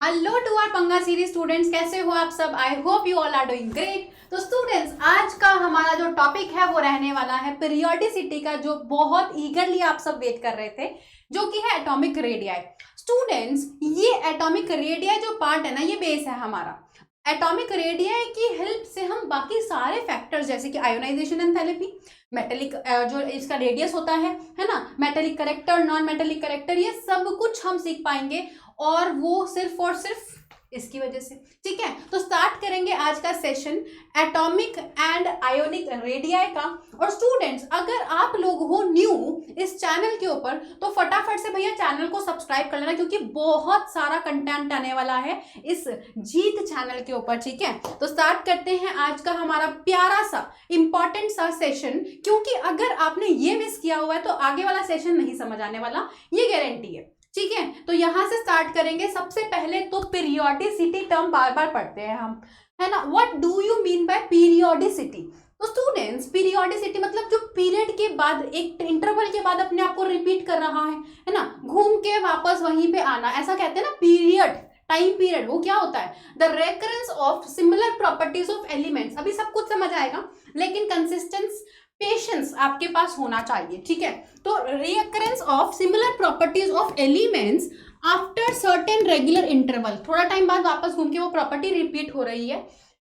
Hello to our पंगा series students, कैसे हो आप सब? I hope you all are doing great. तो स्टूडेंट्स, आज का हमारा जो टॉपिक है वो रहने वाला है पीरियोडिसिटी का, जो बहुत ईगरली आप सब वेट कर रहे थे, जो कि है एटॉमिक रेडियाई। स्टूडेंट्स, ये एटॉमिक रेडियाई जो पार्ट है ना, ये बेस है हमारा। एटॉमिक रेडियाई की हेल्प से हम बाकी सारे फैक्टर्स जैसे कि आयोनाइजेशन एंथैल्पी, मेटेलिक जो इसका रेडियस होता है ना, metallic character, non metallic character, ये सब कुछ हम सीख पाएंगे, और वो सिर्फ और सिर्फ इसकी वजह से। ठीक है, तो स्टार्ट करेंगे आज का session atomic and ionic radii का। और स्टूडेंट्स, अगर आप लोग हो न्यू इस चैनल के ऊपर तो फटाफट से भैया चैनल को सब्सक्राइब कर लेना, क्योंकि बहुत सारा कंटेंट आने वाला है इस जीत चैनल के ऊपर। ठीक है, तो स्टार्ट करते हैं आज का हमारा प्यारा सा इंपॉर्टेंट सा सेशन, क्योंकि अगर आपने ये मिस किया हुआ है तो आगे वाला सेशन नहीं समझ आने वाला, ये गारंटी है। ठीक है, तो यहां से स्टार्ट करेंगे। सबसे पहले तो पीरियोडिसिटी टर्म बार बार पढ़ते हैं हम, है ना। What do you mean by periodicity? तो स्टूडेंट्स, पीरियोडिसिटी मतलब जो पीरियड के बाद, एक इंटरवल के बाद अपने आप को रिपीट कर रहा है ना, घूम के वापस वहीं पे आना, ऐसा कहते हैं ना पीरियड, टाइम पीरियड। वो क्या होता है? The recurrence of similar properties of elements. अभी सब कुछ समझ आएगा, लेकिन कंसिस्टेंस, पेशेंस आपके पास होना चाहिए। ठीक है, तो recurrence of similar properties of elements after certain regular interval, थोड़ा टाइम बाद वापस घूम के वो प्रॉपर्टी रिपीट हो रही है।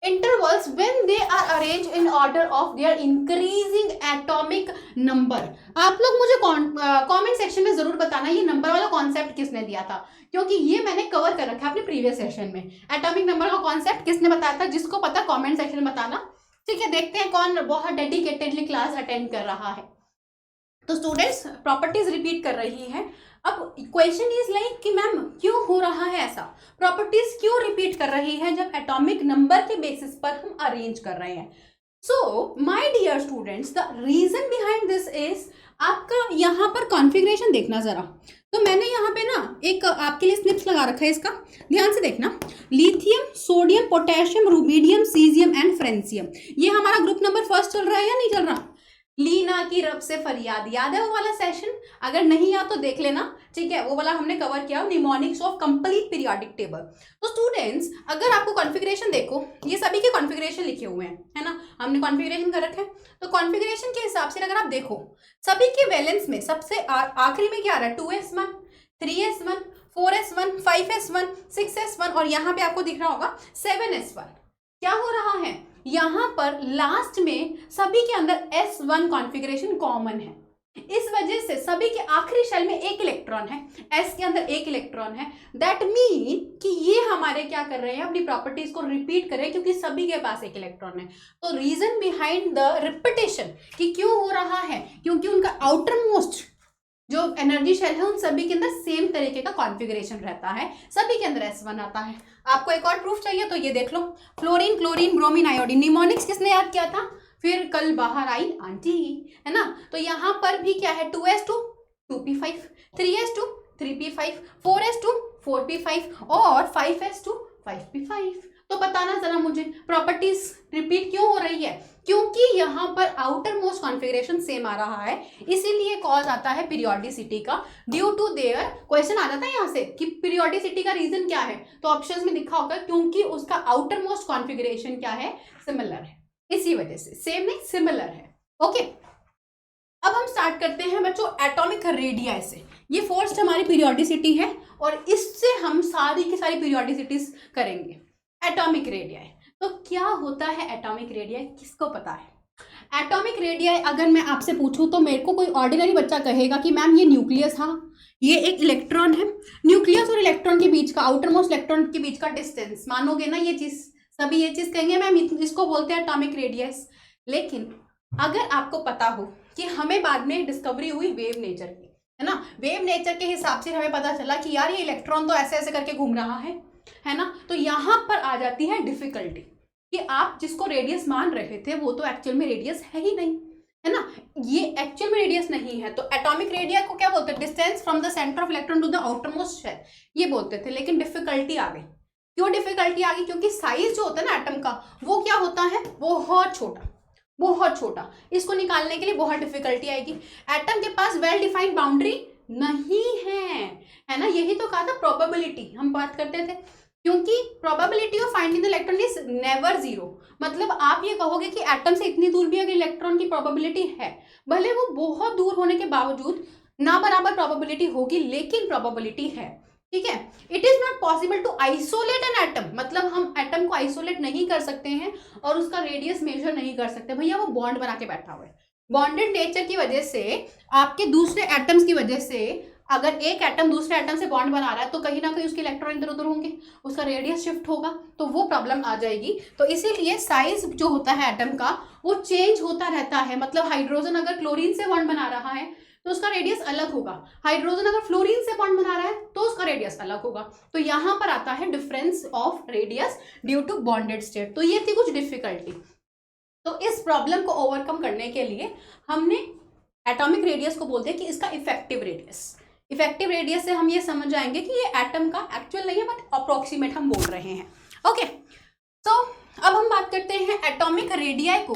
Intervals when they are arrange in order of their increasing atomic number. आप लोग मुझे कमेंट सेक्शन में जरूर बताना ये नंबर वाला कॉन्सेप्ट किसने दिया था, क्योंकि ये मैंने कवर कर रखा है अपने प्रीवियस सेशन में। एटॉमिक नंबर का कॉन्सेप्ट किसने बताया था? जिसको पता कमेंट सेक्शन में बताना। ठीक है, देखते हैं कौन बहुत डेडिकेटेडली क्लास अटेंड कर रहा है। तो स्टूडेंट्स, प्रॉपर्टीज रिपीट कर रही है। अब क्वेश्चन इज लाइक कि मैम क्यों हो रहा है ऐसा, प्रॉपर्टीज क्यों रिपीट कर रही है जब एटॉमिक नंबर के बेसिस पर हम अरेंज कर रहे हैं? So my dear students, the reason behind this is, आपका यहाँ पर कॉन्फ़िगरेशन देखना जरा। तो मैंने यहाँ पे ना एक आपके लिए स्निप्स लगा रखा है, इसका ध्यान से देखना। Lithium, sodium, potassium, rubidium, caesium and francium, ये हमारा ग्रुप नंबर फर्स्ट चल रहा है या नहीं चल रहा? लीना की रब से फरियाद, याद है वो वाला सेशन? अगर नहीं याद तो देख लेना। ठीक है, वो वाला हमने कवर किया, mnemonics of complete periodic table. तो स्टूडेंट्स, अगर आपको कॉन्फ़िगरेशन देखो, ये सभी के कॉन्फ़िगरेशन लिखे हुए हैं, है ना, हमने कॉन्फ़िगरेशन कर रखे हैं। तो कॉन्फ़िगरेशन के हिसाब से अगर आप देखो, सभी के वैलेंस में सबसे आखिरी में क्या आ रहा है? 2s1, 3s1, 4s1, 5s1, 6s1, और यहाँ पे आपको दिख रहा होगा 7s1। क्या हो रहा है यहाँ पर? लास्ट में सभी के अंदर s1 कॉन्फ़िगरेशन कॉमन है, इस वजह से सभी के आखिरी शेल में एक इलेक्ट्रॉन है, s के अंदर एक इलेक्ट्रॉन है। दैट मीन कि ये हमारे क्या कर रहे हैं, अपनी प्रॉपर्टीज को रिपीट कर रहे हैं, क्योंकि सभी के पास एक इलेक्ट्रॉन है। तो रीजन बिहाइंड द रिपीटेशन कि क्यों हो रहा है, क्योंकि उनका आउटर मोस्ट जो एनर्जी शेल है उन सभी के अंदर सेम तरीके का कॉन्फ़िगरेशन रहता है, सभी के अंदर s1 आता है। आपको एक और प्रूफ चाहिए तो ये देख लो, fluorine, chlorine, bromine, iodine. Mnemonics किसने याद किया था? फिर कल बाहर आई आंटी, है ना। तो यहाँ पर भी क्या है? 2s2 2p5, 3s2 3p5, 4s2 4p5 और 5s2 5p5। तो बताना जरा मुझे, प्रॉपर्टीज रिपीट क्यों हो रही है? क्योंकि यहाँ पर आउटर मोस्ट कॉन्फ़िगरेशन सेम आ रहा है, इसीलिए कॉज आता है पीरियोडिसिटी का। ड्यू टू देयर, क्वेश्चन आ जाता है यहाँ से कि पीरियोडिसिटी का रीजन क्या है, तो ऑप्शंस में लिखा होगा क्योंकि उसका आउटर मोस्ट कॉन्फ़िगरेशन क्या है? सिमिलर है, इसी वजह से। सेम नहीं, सिमिलर है। ओके, अब हम स्टार्ट करते हैं बच्चों एटॉमिक रेडियाई से। ये फर्स्ट हमारी पीरियोडिसिटी है, और इससे हम सारी की सारी पीरियोडिसिटीज करेंगे। एटॉमिक रेडियाई, तो क्या होता है एटॉमिक रेडियाई, किसको पता है? एटॉमिक रेडियाई अगर मैं आपसे पूछूं तो मेरे को कोई ऑर्डिनरी बच्चा कहेगा कि मैम ये न्यूक्लियस, हाँ ये एक इलेक्ट्रॉन है, न्यूक्लियस और इलेक्ट्रॉन के बीच का, आउटर मोस्ट इलेक्ट्रॉन के बीच का डिस्टेंस, मानोगे ना ये चीज? सभी ये चीज कहेंगे मैम इसको बोलते हैं एटॉमिक रेडियस। लेकिन अगर आपको पता हो कि हमें बाद में डिस्कवरी हुई वेव नेचर की, है ना, वेव नेचर के हिसाब से हमें पता चला कि यार ये इलेक्ट्रॉन तो ऐसे ऐसे करके घूम रहा है ना। तो यहाँ पर आ जाती है डिफिकल्टी कि आप जिसको रेडियस मान रहे थे वो तो एक्चुअल में रेडियस है ही नहीं, है ना, ये एक्चुअल में रेडियस नहीं है। तो एटॉमिक रेडियस को क्या बोलते हैं? Distance from the centre of electron to the outermost shell, ये बोलते थे। लेकिन डिफिकल्टी आ गई। क्यों डिफिकल्टी आ गई? क्योंकि साइज जो होता है ना एटम का, वो क्या होता है? बहुत छोटा, बहुत छोटा। इसको निकालने के लिए बहुत डिफिकल्टी आएगी। एटम के पास वेल डिफाइंड बाउंड्री नहीं है ना, यही तो कहा था प्रोबेबिलिटी हम बात करते थे, क्योंकि probability of finding the electron is never zero. मतलब आप ये कहोगे कि एटम से इतनी दूर भी अगर इलेक्ट्रॉन की प्रोबेबिलिटी है, भले वो बहुत दूर होने के बावजूद ना बराबर प्रोबेबिलिटी होगी, लेकिन प्रोबेबिलिटी है, ठीक है। It is not possible to isolate an atom, मतलब हम एटम को आइसोलेट नहीं कर सकते हैं और उसका रेडियस मेजर नहीं कर सकते। भैया वो बॉन्ड बना के बैठा हुआ है, बॉन्डेड नेचर की वजह से, आपके दूसरे एटम्स की वजह से, अगर एक एटम दूसरे एटम से बॉन्ड बना रहा है तो कहीं ना कहीं उसके इलेक्ट्रॉन इधर उधर होंगे, उसका रेडियस शिफ्ट होगा, तो वो प्रॉब्लम आ जाएगी। तो इसीलिए साइज जो होता है एटम का वो चेंज होता रहता है। मतलब हाइड्रोजन अगर क्लोरीन से बॉन्ड बना रहा है तो उसका रेडियस अलग होगा, हाइड्रोजन अगर फ्लोरीन से बॉन्ड बना रहा है तो उसका रेडियस अलग होगा। तो यहां पर आता है difference of radius due to bonded state. तो ये थी कुछ डिफिकल्टी। तो इस प्रॉब्लम को ओवरकम करने के लिए हमने एटॉमिक रेडियस को बोलते हैं कि इसका इफेक्टिव रेडियस। इफेक्टिव रेडियस से हम ये समझ जाएंगे कि ये एटम का एक्चुअल नहीं है बट अप्रोक्सीमेट हम बोल रहे हैं। ओके, तो अब हम बात करते हैं एटॉमिक रेडियाई को।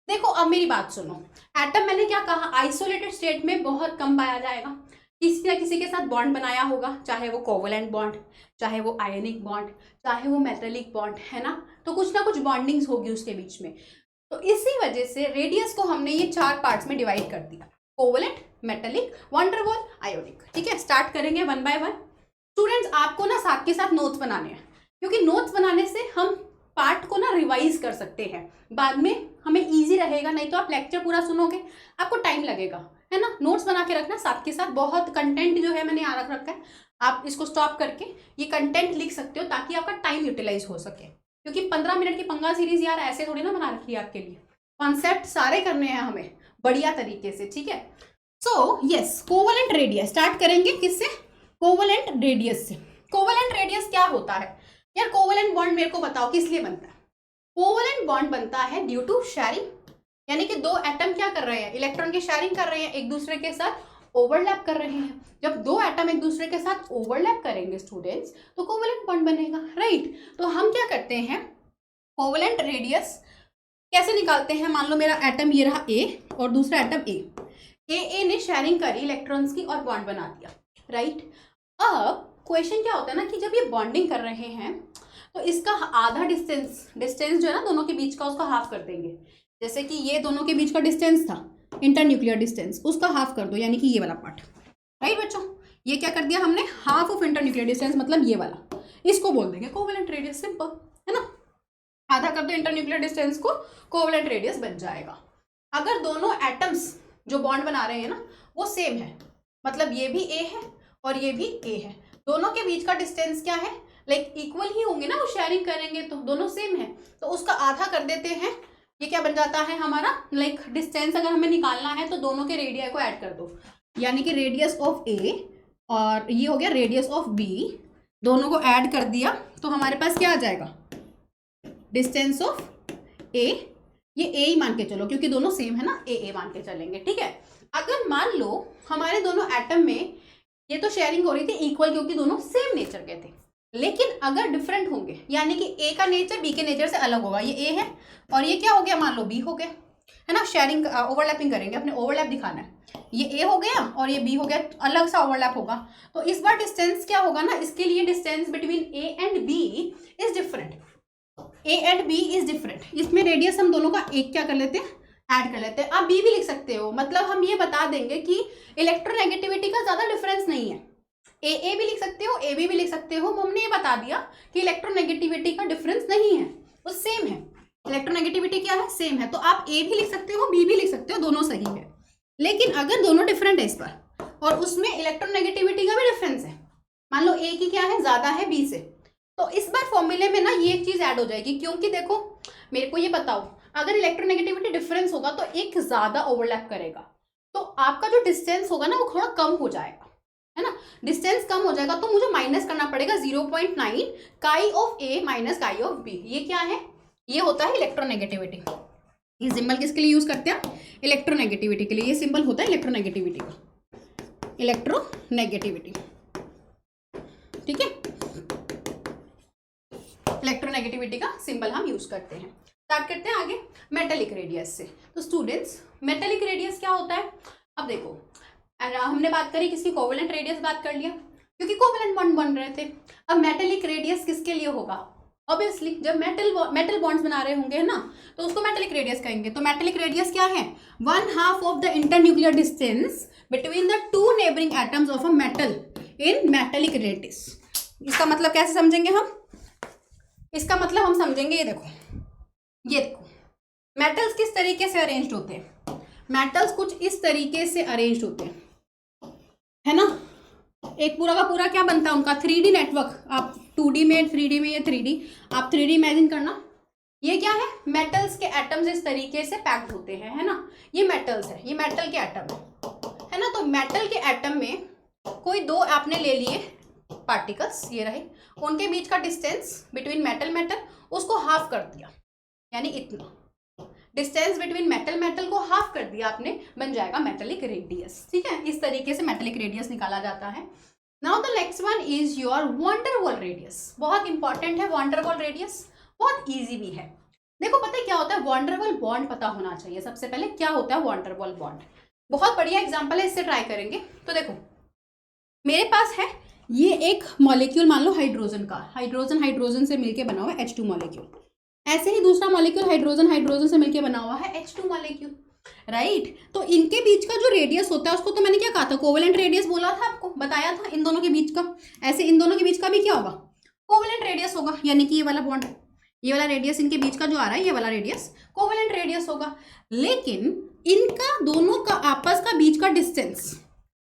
देखो अब मेरी बात सुनो, एटम मैंने क्या कहा, आइसोलेटेड स्टेट में बहुत कम पाया जाएगा, किसी ना किसी के साथ बॉन्ड बनाया होगा, चाहे वो कोवलेंट बॉन्ड, चाहे वो आयनिक बॉन्ड, चाहे वो मेटेलिक बॉन्ड, है ना। तो कुछ ना कुछ बॉन्डिंग्स होगी उसके बीच में। तो इसी वजह से रेडियस को हमने ये 4 पार्ट्स में डिवाइड कर दिया, कोवलेंट, मेटेलिक, वैन डर वाल, आयोनिक। ठीक है, स्टार्ट करेंगे वन बाय वन। स्टूडेंट्स आपको ना साथ के साथ नोट्स बनाने हैं, क्योंकि नोट्स बनाने से हम पार्ट को ना रिवाइज कर सकते हैं, बाद में हमें इजी रहेगा। नहीं तो आप लेक्चर पूरा सुनोगे, आपको टाइम लगेगा, है ना। नोट्स बना के रखना साथ के साथ। बहुत कंटेंट जो है मैंने यहाँ रख रखा है, आप इसको स्टॉप करके ये कंटेंट लिख सकते हो ताकि आपका टाइम यूटिलाइज हो सके। क्योंकि 15 मिनट की पंगा सीरीज यार ऐसे थोड़ी ना बना रखी है आपके लिए, कॉन्सेप्ट सारे करने हैं हमें बढ़िया तरीके से, ठीक है। So yes, covalent radius start करेंगे किससे, कोवलेंट रेडियस से। कोवलेंट रेडियस क्या होता है यार, कोवलेंट बॉन्ड मेरे को बताओ किस लिए बनता है। कोवलेंट बॉन्ड बनता है ड्यू टू शेयरिंग, यानी कि दो एटम क्या कर रहे हैं, इलेक्ट्रॉन की शेयरिंग कर रहे हैं, एक दूसरे के साथ ओवरलैप कर रहे हैं। जब दो एटम एक दूसरे के साथ ओवरलैप करेंगे स्टूडेंट्स, तो कोवलेंट बॉन्ड बनेगा, राइट। तो हम क्या करते हैं, कोवलेंट रेडियस कैसे निकालते हैं। मान लो मेरा एटम ये रहा ए और दूसरा एटम ए ने शेयरिंग करी इलेक्ट्रॉन्स की और बॉन्ड बना दिया, राइट। अब क्वेश्चन क्या होता है ना कि जब ये बॉन्डिंग कर रहे हैं तो इसका आधा डिस्टेंस जो है ना दोनों के बीच का, उसका हाफ कर देंगे। जैसे कि ये दोनों के बीच का डिस्टेंस था इंटरन्यूक्लियर डिस्टेंस, उसका हाफ कर दो, यानी कि ये वाला पार्ट, राइट बच्चों। ये क्या कर दिया हमने, हाफ ऑफ इंटरन्यूक्लियर डिस्टेंस, मतलब ये वाला, इसको बोल देंगे कोवलेंट रेडियस, सिंपल है ना। आधा कर दो इंटरन्यूक्लियर डिस्टेंस को, कोवलेंट रेडियस बन जाएगा। अगर दोनों एटम्स जो बॉन्ड बना रहे हैं ना वो सेम है, मतलब ये भी ए है और ये भी ए है, दोनों के बीच का डिस्टेंस क्या है, लाइक इक्वल ही होंगे ना, वो शेयरिंग करेंगे तो दोनों सेम है, तो उसका आधा कर देते हैं। ये क्या बन जाता है हमारा, लाइक डिस्टेंस अगर हमें निकालना है तो दोनों के रेडिया को ऐड कर दो, यानी कि रेडियस ऑफ ए और ये हो गया रेडियस ऑफ बी, दोनों को ऐड कर दिया तो हमारे पास क्या आ जाएगा, डिस्टेंस ऑफ ए। ये ए ही मान के चलो क्योंकि दोनों सेम है ना, ए मान के चलेंगे, ठीक है। अगर मान लो हमारे दोनों एटम में ये तो शेयरिंग हो रही थी इक्वल, क्योंकि दोनों सेम नेचर के थे, लेकिन अगर डिफरेंट होंगे, यानी कि ए का नेचर बी के नेचर से अलग होगा, ये ए है और ये क्या हो गया, मान लो बी हो गया, है ना। शेयरिंग ओवरलैपिंग करेंगे, अपने ओवरलैप दिखाना है, ये ए हो गया और ये बी हो गया, अलग सा ओवरलैप होगा। तो इस बार डिस्टेंस क्या होगा ना, इसके लिए distance between A and B is different, A and B is different. इसमें रेडियस हम दोनों का एक क्या कर लेते हैं, ऐड कर लेते हैं। आप बी भी लिख सकते हो, मतलब हम ये बता देंगे कि इलेक्ट्रोनेगेटिविटी का ज्यादा डिफरेंस नहीं है। ए भी लिख सकते हो, ए बी भी लिख सकते हो, हमने ये बता दिया कि इलेक्ट्रोनेगेटिविटी का डिफरेंस नहीं है, वो सेम है। इलेक्ट्रोनेगेटिविटी क्या है, सेम है। तो आप ए भी लिख सकते हो, बी भी लिख सकते हो, दोनों सही है। लेकिन अगर दोनों डिफरेंट है इस पर और उसमें इलेक्ट्रोनेगेटिविटी का भी डिफरेंस है, मान लो ए की क्या है, ज्यादा है बी से, तो इस बार फॉर्मूले में ना ये एक चीज ऐड हो जाएगी। क्योंकि देखो मेरे को ये बताओ, अगर इलेक्ट्रोनेगेटिविटी डिफरेंस होगा तो एक ज्यादा ओवरलैप करेगा, तो आपका जो डिस्टेंस होगा ना वो थोड़ा कम हो जाएगा, है ना। डिस्टेंस कम हो जाएगा तो मुझे माइनस करना पड़ेगा 0.9 काई ऑफ ए माइनस काई ऑफ बी। ये क्या है, ये होता है इलेक्ट्रोनेगेटिविटी। ये सिंबल किसके लिए यूज करते हैं, इलेक्ट्रोनेगेटिविटी के लिए। ये सिंबल होता है इलेक्ट्रोनेगेटिविटी का, इलेक्ट्रोनेगेटिविटी, ठीक है। इलेक्ट्रोनेगेटिविटी का सिंबल हम यूज करते हैं। स्टार्ट करते हैं आगे मेटेलिक रेडियस से। तो स्टूडेंट्स मेटेलिक रेडियस क्या होता है, अब देखो एंड हमने बात करी किसकी, कोवेलेंट रेडियस बात कर लिया, क्योंकि कोवेलेंट बॉन्ड बन रहे थे। अब मेटेलिक रेडियस किसके लिए होगा, ऑब्वियसली जब मेटल बॉन्ड्स बना रहे होंगे ना तो उसको मेटेलिक रेडियस कहेंगे। तो मेटेलिक रेडियस क्या है, 1/2 of the internuclear distance between the two neighbouring atoms of a metal in metallic radius. इसका मतलब कैसे समझेंगे हम, इसका मतलब हम समझेंगे, ये देखो मेटल्स किस तरीके से अरेंज्ड होते हैं, मेटल्स कुछ इस तरीके से अरेंज्ड होते हैं, है ना। एक पूरा का पूरा क्या बनता है उनका, 3D नेटवर्क। आप 2D में, 3D में, या 3D, आप 3D इमेजिन करना। ये क्या है, मेटल्स के एटम्स इस तरीके से पैक्ड होते हैं, है ना। ये मेटल्स है, ये मेटल के एटम है ना। तो मेटल के एटम में कोई दो आपने ले लिए पार्टिकल्स, ये रहे, उनके बीच का डिस्टेंस बिटवीन मेटल उसको हाफ कर दिया, यानी इतना डिस्टेंस बिटवीन मेटल को हाफ कर दिया आपने, बन जाएगा मेटेलिक रेडियस। ठीक है, इस तरीके से मेटेलिक रेडियस निकाला जाता है। Now the next one is your wonder wall radius. बहुत इंपॉर्टेंट है वंडर वॉल रेडियस, बहुत इजी भी है। देखो पता है क्या होता है, वंडर वॉल बॉन्ड पता होना चाहिए सबसे पहले, क्या होता है वंडर वॉल बॉन्ड। बहुत बढ़िया एग्जाम्पल है, इससे ट्राई करेंगे। तो देखो मेरे पास है ये एक मॉलिक्यूल, मान लो हाइड्रोजन का, हाइड्रोजन से मिलके बना हुआ है H2 मॉलिक्यूल। ऐसे ही दूसरा मॉलिक्यूल हाइड्रोजन से मिलके बना हुआ है H2 मॉलिक्यूल, राइट। तो इनके बीच का जो रेडियस होता है उसको तो मैंने क्या कहा था, कोवेलेंट रेडियस बोला था आपको, बताया था इन दोनों के बीच का। ऐसे इन दोनों के बीच का भी क्या होगा, कोवेलेंट रेडियस होगा, यानी कि ये वाला बॉन्ड, ये वाला रेडियस इनके बीच का जो आ रहा है, ये वाला रेडियस कोवेलेंट रेडियस होगा। लेकिन इनका दोनों का आपस का बीच का डिस्टेंस,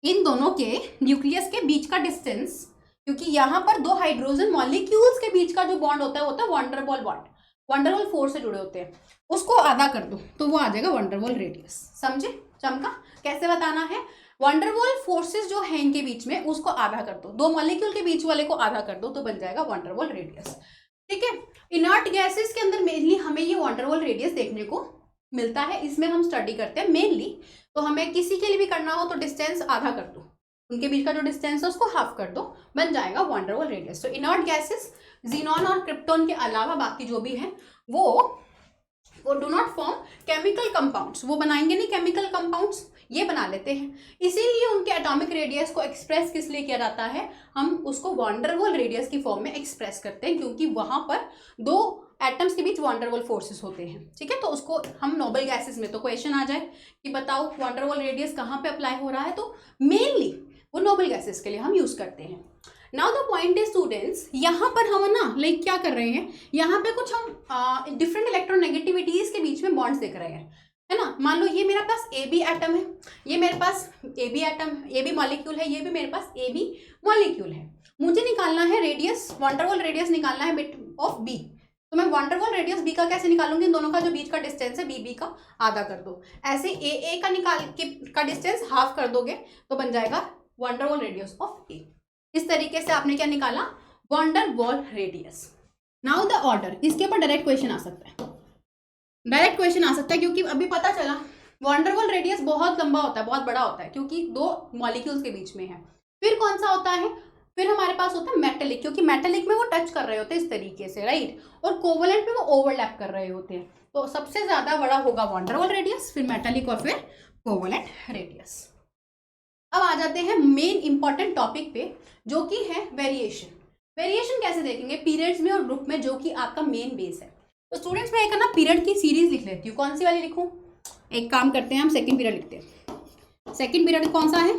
इन दोनों के न्यूक्लियस के बीच का डिस्टेंस, क्योंकि यहाँ पर दो हाइड्रोजन मॉलिक्यूल्स के बीच का जो बॉन्ड होता है wonder wall bond, wonder wall force से जुड़े होते हैं, उसको आधा कर दो तो वो आ जाएगा वंडर वॉल रेडियस। समझे, चमका कैसे बताना है, वंडर वॉल फोर्सेस जो है इनके बीच में उसको आधा कर दो, दो मॉलिक्यूल के बीच वाले को आधा कर दो तो बन जाएगा वंडर वॉल रेडियस। ठीक है, इनर्ट गैसेस के अंदर मेनली हमें ये वंडर वॉल रेडियस देखने को मिलता है, इसमें हम स्टडी करते हैं मेनली। तो हमें किसी के लिए भी करना हो तो डिस्टेंस आधा कर दो, उनके बीच का जो डिस्टेंस है उसको हाफ कर दो, बन जाएगा वंडर वॉल रेडियस। तो इनर्ट गैसेस जीनॉन और क्रिप्टॉन के अलावा बाकी जो भी है वो do not form chemical compounds, वो बनाएंगे नहीं केमिकल कंपाउंड्स, ये बना लेते हैं। इसीलिए उनके एटॉमिक रेडियस को एक्सप्रेस किस लिए किया जाता है, हम उसको वंडर वॉल रेडियस की फॉर्म में एक्सप्रेस करते हैं, क्योंकि वहां पर दो एटम्स के बीच वंडर वॉल फोर्सेस होते हैं। ठीक है, तो उसको हम नोबल गैसेस में, तो क्वेश्चन आ जाए कि बताओ वंडर वॉल रेडियस कहाँ पे अप्लाई हो रहा है, तो मेनली वो नोबल गैसेस के लिए हम यूज करते हैं। Now the point is students, यहाँ पर हम ना लाइक क्या कर रहे हैं, यहाँ पे कुछ हम डिफरेंट इलेक्ट्रोनेगेटिविटीज के बीच में बॉन्ड्स देख रहे हैं, है ना। मान लो ये मेरे पास AB एटम है, ये मेरे पास AB एटम, AB मॉलिक्यूल है, ये भी मेरे पास AB मॉलिक्यूल है। मुझे निकालना है रेडियस, वंडर वॉल रेडियस निकालना है बिट ऑफ B। तो मैं वंडर वॉल रेडियस B का कैसे निकालूंगी, इन दोनों का जो बीच का डिस्टेंस है BB का आधा कर दो, ऐसे AA का डिस्टेंस हाफ कर दोगे तो बन जाएगा wonder wall radius of A। इस तरीके से आपने क्या निकाला, wonder wall radius. Now the order, इसके ऊपर डायरेक्ट क्वेश्चन आ सकता है, डायरेक्ट क्वेश्चन आ सकता है, क्योंकि अभी पता चला वंडर वॉल रेडियस बहुत लंबा होता है, बहुत बड़ा होता है, क्योंकि दो मॉलिक्यूल्स के बीच में है। फिर कौन सा होता है, फिर हमारे पास होता है मेटेलिक, क्योंकि मेटेलिक में वो टच कर रहे होते हैं इस तरीके से, राइट, और कोवेलेंट में वो ओवरलैप कर रहे होते हैं। तो सबसे ज्यादा बड़ा होगा वंडर वॉल रेडियस, फिर मेटेलिक और फिर कोवेलेंट रेडियस। अब आ जाते हैं मेन इंपॉर्टेंट टॉपिक पे, जो कि है वेरिएशन। वेरिएशन कैसे देखेंगे, पीरियड्स में और ग्रुप में, जो कि आपका मेन बेस है। तो स्टूडेंट्स मैं एक ना पीरियड की सीरीज लिख लेती हूँ, कौन सी वाली लिखूँ, एक काम करते हैं हम सेकंड पीरियड लिखते हैं। सेकंड पीरियड कौन सा है,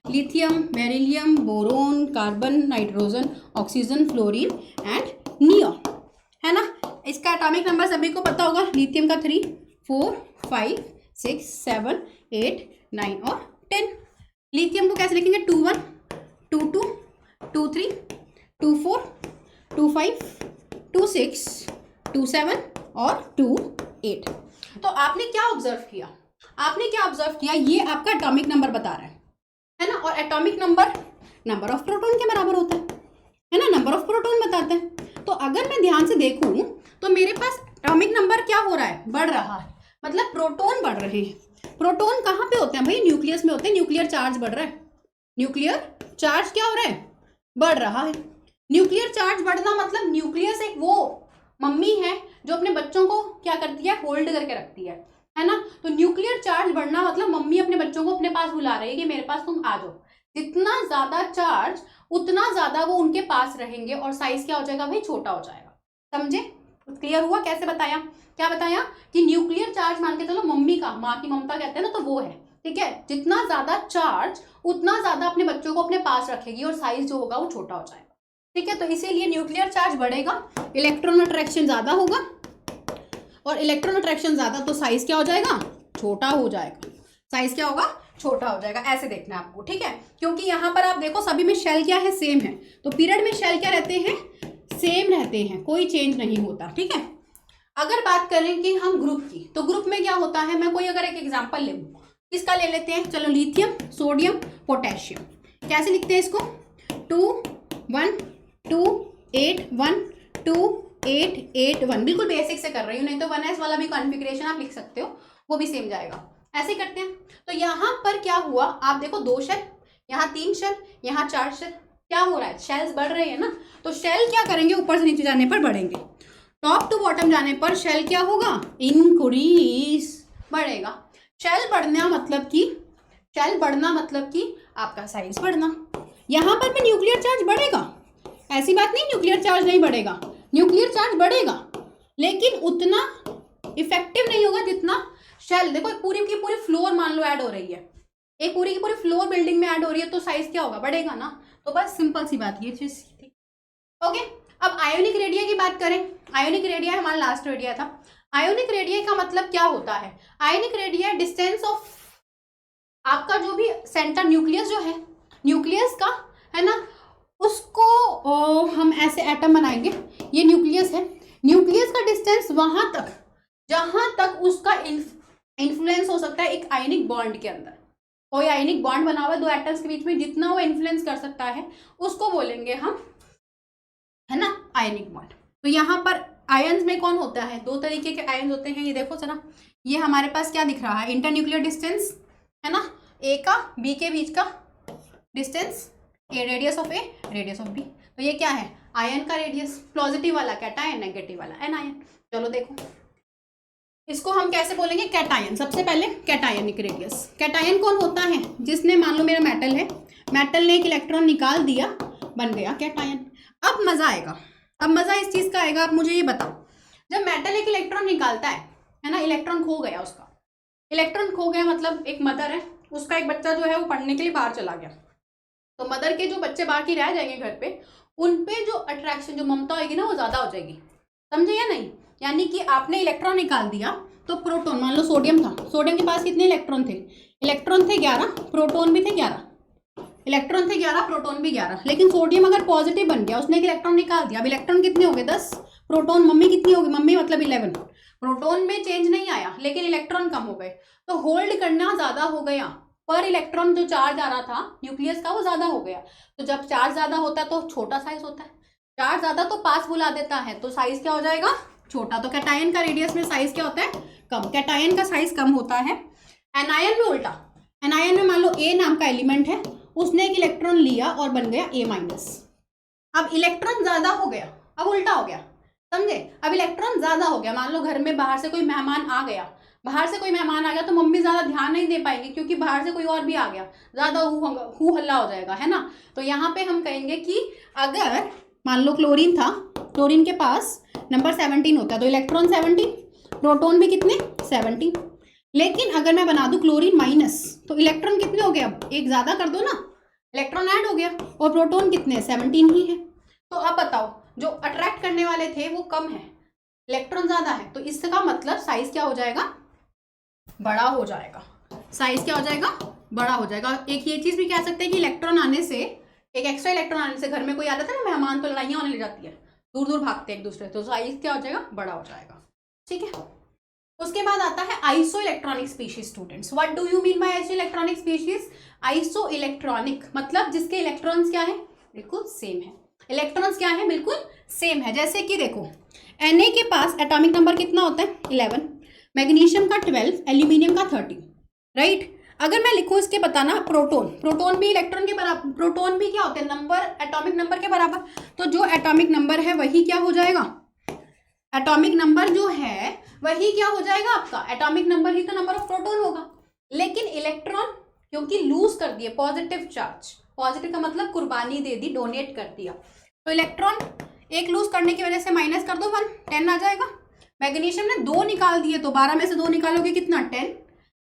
lithium, beryllium, boron, carbon, nitrogen, oxygen, fluorine and neon, है ना। इसका एटॉमिक नंबर सभी को पता होगा, लिथियम का 3, 4, 5, 6, 7, 8, 9 और 10। लिथियम को कैसे लिखेंगे, 21, 22, 23, 24, 25, 26, 27 और 28। तो आपने क्या ऑब्जर्व किया, ये आपका एटॉमिक नंबर बता रहा है ना। और एटॉमिक नंबर ऑफ प्रोटॉन के बराबर होता है ना, नंबर ऑफ प्रोटॉन बताता है। तो अगर मैं ध्यान से देखूं तो मेरे पास एटॉमिक नंबर क्या हो रहा है, बढ़ रहा है, मतलब प्रोटॉन बढ़ रहे हैं। प्रोटॉन कहाँ पे होते हैं भाई, न्यूक्लियस में होते हैं, न्यूक्लियर चार्ज बढ़ रहा है, न्यूक्लियर चार्ज क्या हो रहा है, बढ़ रहा है। न्यूक्लियर चार्ज बढ़ना मतलब न्यूक्लियस एक वो मम्मी है जो अपने बच्चों को क्या करती है, होल्ड करके रखती है। है ना। तो न्यूक्लियर चार्ज बढ़ना मतलब मम्मी अपने बच्चों को अपने पास बुला रही है कि मेरे पास तुम आ जाओ। जितना ज्यादा चार्ज उतना ज्यादा वो उनके पास रहेंगे और साइज क्या हो जाएगा भाई, छोटा हो जाएगा। समझे? क्लियर हुआ? कैसे बताया? क्या बताया कि न्यूक्लियर चार्ज मान के चलो मम्मी का, माँ की ममता कहते हैं ना, तो वो है, ठीक है। जितना ज्यादा चार्ज उतना ज्यादा अपने बच्चों को अपने पास रखेगी और साइज जो होगा वो छोटा हो जाएगा, ठीक है। तो इसीलिए न्यूक्लियर चार्ज बढ़ेगा, इलेक्ट्रॉन अट्रैक्शन ज्यादा होगा, और इलेक्ट्रॉन अट्रैक्शन ज्यादा तो साइज क्या हो जाएगा, छोटा हो जाएगा। साइज क्या होगा, छोटा हो जाएगा। ऐसे देखना है आपको, ठीक है। क्योंकि यहाँ पर आप देखो सभी में शेल क्या है, सेम है। तो पीरियड में शेल क्या रहते हैं, सेम रहते हैं, कोई चेंज नहीं होता, ठीक है। अगर बात करें कि हम ग्रुप की, तो ग्रुप में क्या होता है, मैं कोई अगर एक एग्जांपल ले लूँ, किसका ले लेते हैं, चलो लिथियम, सोडियम, पोटेशियम। कैसे लिखते हैं इसको, 2 1 2 8 1 2 8 8 1। बिल्कुल बेसिक से कर रही हूँ, नहीं तो 1s वाला भी कॉन्फ़िगरेशन आप लिख सकते हो, वो भी सेम जाएगा। ऐसे करते हैं। तो यहाँ पर क्या हुआ, आप देखो 2 शेल, यहाँ 3 शेल, यहाँ 4 शेल। क्या हो रहा है, शेल्स बढ़ रहे हैं ना। तो शेल क्या करेंगे, ऊपर से नीचे जाने पर बढ़ेंगे, टॉप टू बॉटम जाने पर शेल क्या होगा, इंक्रीज, बढ़ेगा। शेल बढ़ना मतलब कि आपका साइज बढ़ना। यहां पर भी न्यूक्लियर चार्ज बढ़ेगा, ऐसी बात नहीं न्यूक्लियर चार्ज नहीं बढ़ेगा, न्यूक्लियर चार्ज बढ़ेगा, लेकिन उतना इफेक्टिव नहीं होगा जितना शेल। देखो पूरी की पूरी फ्लोर मान लो ऐड हो रही है, एक पूरी की पूरी फ्लोर बिल्डिंग में ऐड हो रही है, तो साइज क्या होगा, बढ़ेगा ना। तो बस सिंपल सी बात ये चीज थी, ओके। अब आयोनिक रेडिया की बात करें, आयोनिक रेडिया हमारा लास्ट रेडिया था। आयोनिक रेडिया का मतलब क्या होता है, आयोनिक रेडिया डिस्टेंस ऑफ आपका जो भी सेंटर न्यूक्लियस जो है, न्यूक्लियस का, है ना, उसको हम ऐसे एटम बनाएंगे, ये न्यूक्लियस है, न्यूक्लियस का डिस्टेंस वहां तक जहां तक उसका इन्फ्लुएंस हो सकता है एक आयनिक बॉन्ड के अंदर। कोई आयनिक बॉन्ड बना हुआ है दो एटम्स के बीच में, जितना वो इन्फ्लुएंस कर सकता है उसको बोलेंगे हम, है ना, आयनिक बॉन्ड। तो यहाँ पर आयन्स में कौन होता है, 2 तरीके के आयन्स होते हैं। ये देखो जरा, ये हमारे पास क्या दिख रहा है, इंटरन्यूक्लियर डिस्टेंस, है ना, ए का बी के बीच का distance, A radius of A, radius of B. तो ये क्या है, आयन का रेडियस, पॉजिटिव वाला कैटायन, नेगेटिव वाला एनायन। चलो देखो इसको हम कैसे बोलेंगे, कैटायन। सबसे पहले कैटायनिक रेडियस। कैटायन कौन होता है, जिसने, मान लो मेरा मेटल है, मेटल ने एक इलेक्ट्रॉन निकाल दिया, बन गया कैटायन। अब मजा आएगा, अब मजा इस चीज का आएगा। आप मुझे ये बताओ, जब मेटल एक इलेक्ट्रॉन निकालता है ना, इलेक्ट्रॉन खो गया उसका, इलेक्ट्रॉन खो गया मतलब एक मदर है, उसका एक बच्चा जो है वो पढ़ने के लिए बाहर चला गया, तो मदर के जो बच्चे बाकी रह जाएंगे घर पे, उन पे जो अट्रैक्शन, जो ममता होगी ना, वो ज्यादा हो जाएगी। समझे या नहीं? यानी कि आपने इलेक्ट्रॉन निकाल दिया, तो प्रोटॉन, मान लो सोडियम था, सोडियम के पास कितने इलेक्ट्रॉन थे, इलेक्ट्रॉन थे 11, प्रोटॉन भी थे 11, इलेक्ट्रॉन थे 11, प्रोटॉन भी 11। लेकिन सोडियम अगर पॉजिटिव बन गया, उसने एक इलेक्ट्रॉन निकाल दिया, अब इलेक्ट्रॉन कितने हो गए, 10, प्रोटॉन, मम्मी कितनी होगी, मम्मी मतलब 11। प्रोटॉन में चेंज नहीं आया, लेकिन इलेक्ट्रॉन कम हो गए, तो होल्ड करना ज्यादा हो गया, पर इलेक्ट्रॉन जो चार्ज आ रहा था न्यूक्लियस का वो ज्यादा हो गया। तो जब चार्ज ज्यादा होता है तो छोटा साइज होता है, चार्ज ज्यादा तो पास बुला देता है, तो साइज क्या हो जाएगा, छोटा। तो कैटायन का रेडियस में साइज क्या होता है, कम, कैटायन का साइज कम होता है। एनायन में उल्टा, एनायन में मान लो ए नाम का एलिमेंट है, उसने एक इलेक्ट्रॉन लिया और बन गया ए माइनस। अब इलेक्ट्रॉन ज्यादा हो गया, अब उल्टा हो गया, समझे। अब इलेक्ट्रॉन ज्यादा हो गया, मान लो घर में बाहर से कोई मेहमान आ गया, बाहर से कोई मेहमान आ गया, तो मम्मी ज्यादा ध्यान नहीं दे पाएंगे, क्योंकि बाहर से कोई और भी आ गया, ज्यादा हू हल्ला हो जाएगा, है ना। तो यहाँ पे हम कहेंगे कि अगर मान लो क्लोरीन था, क्लोरीन के पास नंबर 17 होता है, तो इलेक्ट्रॉन 17, प्रोटॉन भी कितने, 17। लेकिन अगर मैं बना दूं क्लोरीन माइनस, तो इलेक्ट्रॉन कितने हो गए, अब एक ज्यादा कर दो ना, इलेक्ट्रॉन ऐड हो गया, और प्रोटॉन कितने, 17 ही है। तो अब बताओ, जो अट्रैक्ट करने वाले थे वो कम है, इलेक्ट्रॉन ज्यादा है, तो इसका मतलब साइज क्या हो जाएगा, बड़ा हो जाएगा। साइज क्या हो जाएगा, बड़ा हो जाएगा। एक ये चीज भी कह सकते हैं कि इलेक्ट्रॉन आने से, एक एक्स्ट्रा इलेक्ट्रॉन आने से, घर में कोई आता था ना मेहमान, तो लड़ाइयाँ होने लग जाती है, दूर दूर भागते हैं एक दूसरे, तो साइज क्या हो जाएगा, बड़ा हो जाएगा, ठीक है। उसके बाद आता है iso electronic species. Students, what do you mean by iso electronic species? Iso electronic मतलब जिसके इलेक्ट्रॉन्स क्या है, बिल्कुल सेम है, इलेक्ट्रॉन्स क्या है, बिल्कुल सेम है। जैसे कि देखो Na के पास एटॉमिक नंबर कितना होता है, 11, मैग्नीशियम का 12, एल्यूमिनियम का 13, राइट। अगर मैं लिखूं इसके बताना प्रोटॉन, प्रोटॉन भी इलेक्ट्रॉन के बराबर, प्रोटॉन भी क्या होते हैं, नंबर एटॉमिक नंबर के बराबर। तो जो एटॉमिक नंबर है वही क्या हो जाएगा, एटॉमिक नंबर जो है वही क्या हो जाएगा आपका एटॉमिक नंबर ही तो नंबर ऑफ प्रोटॉन होगा। लेकिन इलेक्ट्रॉन क्योंकि लूज कर दिए पॉजिटिव चार्ज, पॉजिटिव का मतलब कुर्बानी दे दी, डोनेट कर दिया, तो इलेक्ट्रॉन एक लूज करने की वजह से माइनस कर दो 1, 10 आ जाएगा। मैग्नीशियम ने 2 निकाल दिए तो 12 में से 2 निकालोगे कितना 10।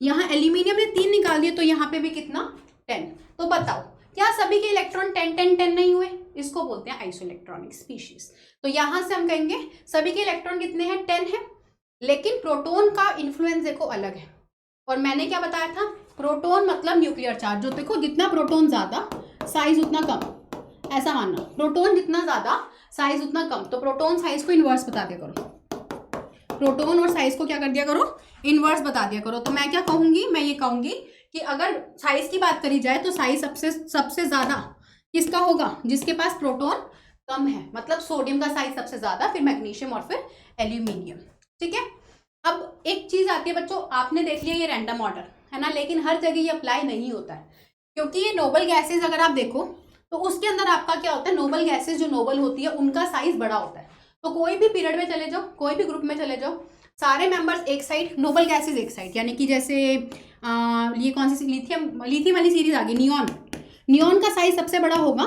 यहाँ एल्यूमिनियम ने 3 निकाल दिए तो यहाँ पे भी कितना 10। तो बताओ क्या सभी के इलेक्ट्रॉन 10 10 10 नहीं हुए? इसको बोलते हैं आइसोइलेक्ट्रॉनिक स्पीशीज। तो यहाँ से हम कहेंगे सभी के इलेक्ट्रॉन कितने हैं 10 है, लेकिन प्रोटॉन का इन्फ्लुएंस देखो अलग है। और मैंने क्या बताया था, प्रोटॉन मतलब न्यूक्लियर चार्ज, जो देखो जितना प्रोटॉन ज्यादा साइज उतना कम, ऐसा मानना, प्रोटॉन जितना ज्यादा साइज उतना कम। तो प्रोटॉन साइज को इनवर्स बता दिया करो, प्रोटॉन और साइज को क्या कर दिया करो इनवर्स बता दिया करो। तो मैं क्या कहूंगी, मैं ये कहूंगी कि अगर साइज की बात करी जाए तो साइज सबसे ज्यादा किसका होगा, जिसके पास प्रोटॉन कम है, मतलब सोडियम का साइज सबसे ज्यादा, फिर मैग्नीशियम और फिर एल्यूमिनियम। ठीक है। अब एक चीज आती है बच्चों, आपने देख लिया ये रैंडम ऑर्डर है ना, लेकिन हर जगह ये अप्लाई नहीं होता है, क्योंकि ये नोबल गैसेज अगर आप देखो तो उसके अंदर आपका क्या होता है, नोबल गैसेज जो नोबल होती है उनका साइज बड़ा होता है। तो कोई भी पीरियड में चले जाओ, कोई भी ग्रुप में चले जाओ, सारे मेंबर्स एक साइड, नोबल गैसेज एक साइड, यानी कि जैसे ये कौन सी लिथियम वाली सीरीज आ गई, नियॉन का साइज सबसे बड़ा होगा,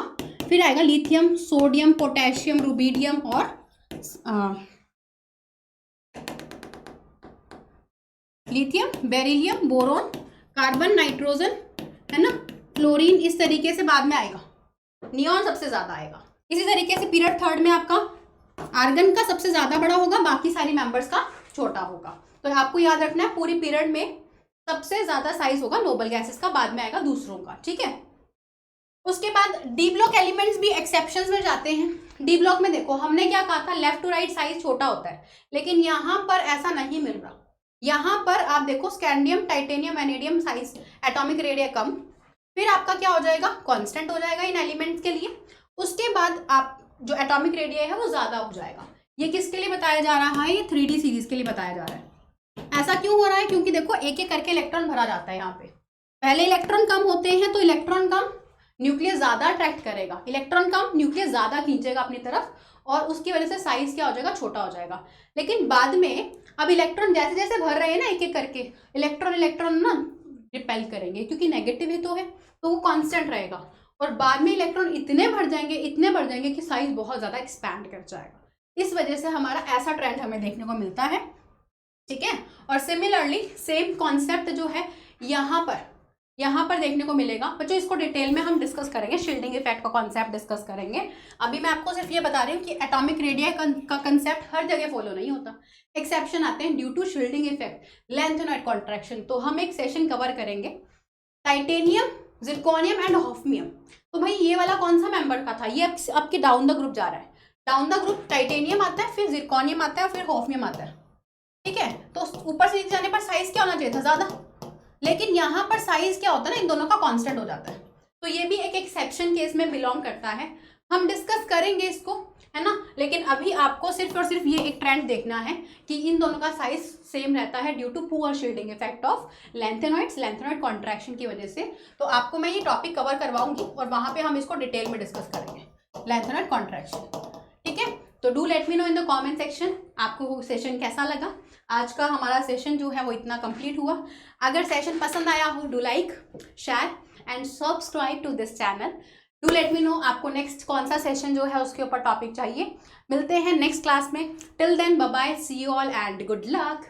फिर आएगा लिथियम, सोडियम, पोटेशियम, रुबिडियम और lithium, beryllium, boron, carbon, nitrogen है ना, फ्लोरीन, इस तरीके से बाद में आएगा, नियॉन सबसे ज्यादा आएगा। इसी तरीके से पीरियड थर्ड में आपका आर्गन का सबसे ज्यादा बड़ा होगा, बाकी सारी मेंबर्स का छोटा होगा। तो आपको याद रखना है पूरी पीरियड में सबसे ज्यादा साइज होगा नोबल गैसेस का, बाद में आएगा दूसरों का। ठीक है। उसके बाद डी ब्लॉक एलिमेंट्स भी एक्सेप्शंस में जाते हैं। डी ब्लॉक में देखो हमने क्या कहा था, लेफ्ट टू राइट साइज छोटा होता है, लेकिन यहाँ पर ऐसा नहीं मिल रहा। यहाँ पर आप देखो scandium, titanium, vanadium size atomic radius कम, फिर आपका क्या हो जाएगा कांस्टेंट हो जाएगा इन एलिमेंट्स के लिए। उसके बाद आप जो एटॉमिक रेडियस है वो ज्यादा हो जाएगा। ये किसके लिए बताया जा रहा है, ये 3D सीरीज के लिए बताया जा रहा है। ऐसा क्यों हो रहा है, क्योंकि देखो एक एक करके इलेक्ट्रॉन भरा जाता है। यहाँ पे पहले इलेक्ट्रॉन कम होते हैं तो इलेक्ट्रॉन कम न्यूक्लियस ज्यादा अट्रैक्ट करेगा, इलेक्ट्रॉन कम न्यूक्लियस ज्यादा खींचेगा अपनी तरफ, और उसकी वजह से साइज क्या हो जाएगा छोटा हो जाएगा। लेकिन बाद में अब इलेक्ट्रॉन जैसे जैसे भर रहे हैं ना एक एक करके, इलेक्ट्रॉन ना रिपेल करेंगे, क्योंकि नेगेटिव ही तो है, तो वो कांस्टेंट रहेगा। और बाद में इलेक्ट्रॉन इतने भर जाएंगे कि साइज बहुत ज्यादा एक्सपैंड कर जाएगा। इस वजह से हमारा ऐसा ट्रेंड हमें देखने को मिलता है। ठीक है। और सिमिलरली सेम कॉन्सेप्ट जो है यहाँ पर देखने को मिलेगा बच्चों। इसको डिटेल में हम डिस्कस करेंगे, शील्डिंग इफेक्ट का कॉन्सेप्ट डिस्कस करेंगे। अभी मैं आपको सिर्फ ये बता रही हूँ कि एटॉमिक रेडियस का कंसेप्ट हर जगह फॉलो नहीं होता, एक्सेप्शन आते हैं due to shielding effect, lanthanoid contraction. तो हम एक सेशन कवर करेंगे टाइटेनियम, जिरकोनियम एंड हॉफनियम। तो भाई ये वाला कौन सा मेंबर का था, ये आपके डाउन द ग्रुप जा रहा है। डाउन द ग्रुप टाइटेनियम आता है, फिर जिरकोनियम आता है, फिर हॉफनियम आता है। ठीक है। तो ऊपर से नीचे जाने पर साइज क्या होना चाहिए था ज्यादा, लेकिन यहाँ पर साइज क्या होता है ना इन दोनों का कांस्टेंट हो जाता है। तो ये भी एक एक्सेप्शन केस में बिलोंग करता है, हम डिस्कस करेंगे इसको है ना। लेकिन अभी आपको सिर्फ और सिर्फ ये एक ट्रेंड देखना है कि इन दोनों का साइज सेम रहता है due to poor shielding effect of lanthanoid contraction की वजह से। तो आपको मैं ये टॉपिक कवर करवाऊंगी और वहां पे हम इसको डिटेल में डिस्कस करेंगे, लेंथेनॉइड कॉन्ट्रैक्शन। ठीक है। तो do let me no in the comment section आपको सेशन कैसा लगा। आज का हमारा सेशन जो है वो इतना कंप्लीट हुआ। अगर सेशन पसंद आया हो do like, share and subscribe to this channel. Do let me know आपको नेक्स्ट कौन सा सेशन जो है उसके ऊपर टॉपिक चाहिए। मिलते हैं नेक्स्ट क्लास में। Till then bye bye, see you all and good luck.